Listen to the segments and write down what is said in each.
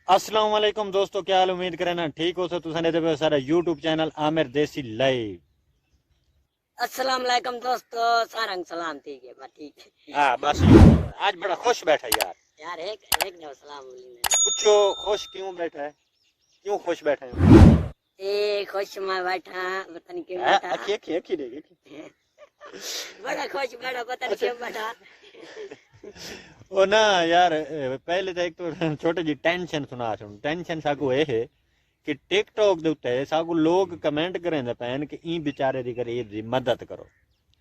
अस्सलाम वालेकुम दोस्तों, क्या हाल? उम्मीद करें ना ठीक हो। तुसा ने सारा यूट्यूब चैनल आमिर देसी लाइव। अस्सलाम वालेकुम दोस्तों, सारंग सलाम। ठीक है, बस ठीक है। हाँ बस आज बड़ा खुश बैठा यार। यार एक दो सलाम बोली पूछो खुश क्यों बैठा है, क्यों खुश बैठे हैं? ए खुश में बैठा, पता नहीं क्यों बैठा। अखी अखी अखी देगी। बड़ा खुश बैठा, पता नहीं अच्छा क्यों बैठा। वो ना यार, पहले तो एक तो छोटी जी टेंशन सुना सुन। टेंशन साकू ये है कि टिकटॉक दे उत्ते साकू लोग कमेंट करेंदे पैन कि ई बेचारे दी गरीब दी मदद करो।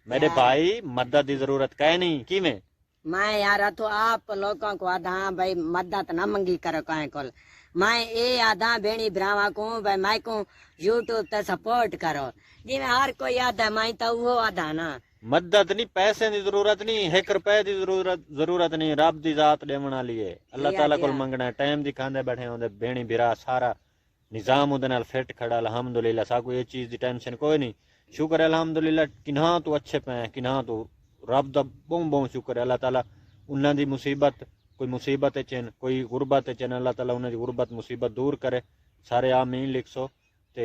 मेरे यार भाई मदद की जरूरत कह नहीं कि में मैं यार तो आप लोगों को आधा भाई मदद ना मंगी करो कहीं को। मैं ये आधा बेणी भरावा को भाई मैं को यूट्यूब ते सपोर्ट करो। जिਵੇਂ हर कोई आधा मैं तो वो आधा ना। मदद नहीं, पैसे की जरूरत नहीं, 1 रुपए की जरूरत नहीं। रब दी जात देवन वाली है, अल्लाह ताला को मंगना है। टाइम दी खांदे बैठे होंदे बेणी बिरा सारा निजाम उदे नाल फिट खड़ा। अल्हम्दुलिल्लाह साकू ये चीज दी टेंशन कोई नहीं। शुक्र है अल्हम्दुलिल्लाह, किन्हा तो अच्छे पे किन्हा तो रब दा बहुत बहुत शुक्र है। अल्लाह ताला उन्हां दी मुसीबत, कोई मुसीबत चन कोई गुरबत चन, अल्लाह ताला उन्हां दी गुरबत मुसीबत दूर करे। सारे आमीन लिखसो। ते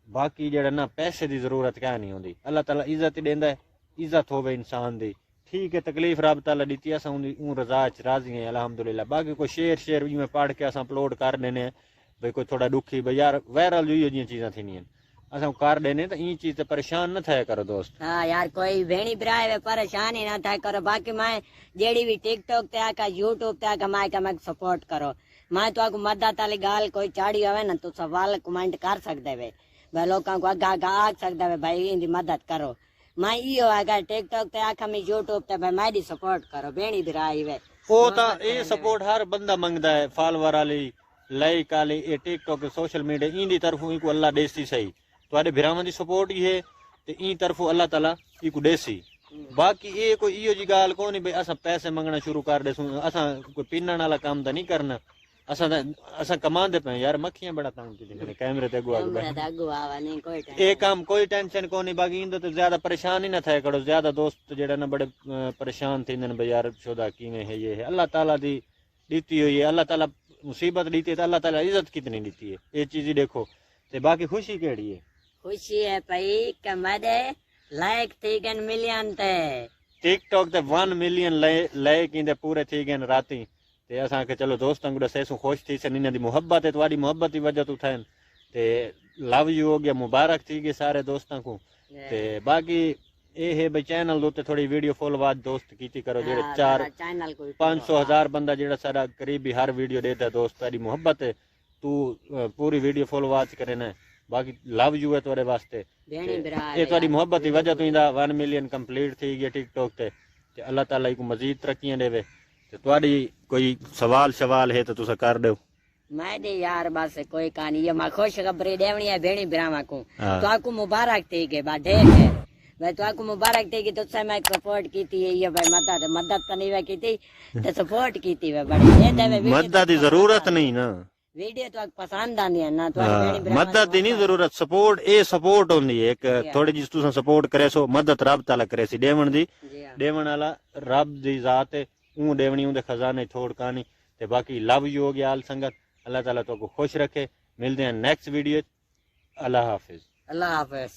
बाकी जेड़ा ना पैसे की जरूरत क्या नहीं होंदी, अल्लाह ताला इज्जत ही देंदा है। इज्जत होवे इंसान दी, ठीक है। तकलीफ रब ताला दी अस रजा च राजी हैं अल्हम्दुलिल्लाह। बाकी कोई शेर में पढ़ के अस अपलोड कर देने भाई कोई थोड़ा दुखी भाई यार वायरल जी चीज़ां थी अस कर देने तो ई चीज परेशान न थे करो दोस्त। हाँ यार कोई भेणी भरा परेशान ही ना था करो। बाकी मैं जेड़ी भी टिकटॉक ते आका यूट्यूब ते आका मैं सपोर्ट करो। मैं तो आपको मदद वाली गाल कोई चाड़ी होवे ना तो सवाल कमेंट कर सकदे वे भाई लोगों को आगा आगा आ सकदे वे भाई इनकी मदद करो। मैं इो अगर टिकटॉक ते आखा मैं यूट्यूब ते भाई मैं दी सपोर्ट करो भेणी भरा आई वे वो तो ये सपोर्ट हर बंदा मंगदा है, फॉलोवर वाली लाइक वाली ये टिकटॉक सोशल मीडिया इन तरफों इको अल्लाह देसी सही तुहाडे भिरावां दी सपोर्ट ही है ते ई तरफों अल्लाह ताला इको देसी। बाकी ये कोई इो जी गाल को नहीं भाई असा पैसे मंगना शुरू कर देसूं। असा कोई पिन्नण वाला काम तो नहीं करना। असा कमांदे पे यार। मक्खियां बड़ा तंग की कैमरे ते अगुआ ये काम कोई टेंशन को नहीं। बाकी इन तो ज्यादा परेशान ही ना थे करो। ज्यादा दोस्त जेड़ा ना बड़े परेशान थी भाई यार शोदा किवें है ये है। अल्लाह ताला दी दीती हुई है। अल्लाह ताला मुसीबत दीती है तो अल्लाह ताला इज्जत कितनी दीती है, ये चीज ही देखो। ते बाकी खुशी केड़ी है? खुशी है भाई कि मेरे लाइक थी गन मिलियन ते टिकटॉक ते 1 मिलियन लाइक इंदे पूरे थी गन राती। ते असां के चलो दोस्तों को दसेसूं खुश थी सन। इन्हां दी मुहब्बत है, तुम्हारी मुहब्बत की वजह तो थैन ते लव यू हो गया, मुबारक थी गए सारे दोस्तों को। ते बाकी ये है भाई चैनल दो थोड़ी वीडियो फॉलोवार दोस्त की करो जेड़े 400-500 बंदा जेड़ा सारा करीबी हर वीडियो देता है दोस्त। तेरी मुहब्बत है, तू पूरी वीडियो फॉलोवार करे ना। बाकी लव यू है तुम्हारे वास्ते। ये तुम्हारी मुहब्बत की वजह तो इंदा 1 मिलियन कंप्लीट थी गया टिकटॉक ते। अल्लाह ताला को मजीद तरक्कियां देवे। तुम्हारी कोई सवाल है तो तुसा कर दो। मैं दे यार बस कोई कहानी ये मैं खुश खबरी देवनी है भेणी ब्राह्मण को। तो आपको मुबारक थी के बाद ढेर है भाई। तो आपको मुबारक थी कि तुझसे मैं सपोर्ट की थी ये भाई मदद तो नहीं की थी तो सपोर्ट की थी बड़ी मदद की जरूरत नहीं ना। वीडियो तो पसंद आनी है ना तो मदद की नहीं जरूरत, सपोर्ट ये सपोर्ट होंदी है एक थोड़ी जी तुसा सपोर्ट करे सो मदद रब ताला करे सी देवन दी। देवन वाला रब दी जात है, ऊ देवनी उनके खजाने थोड़ कहानी। ते बाकी लव यू हो गया आल संगत। अल्लाह ताला तो को खुश रखे। मिलते हैं नेक्स्ट वीडियो। अल्लाह हाफिज। अल्लाह हाफिज।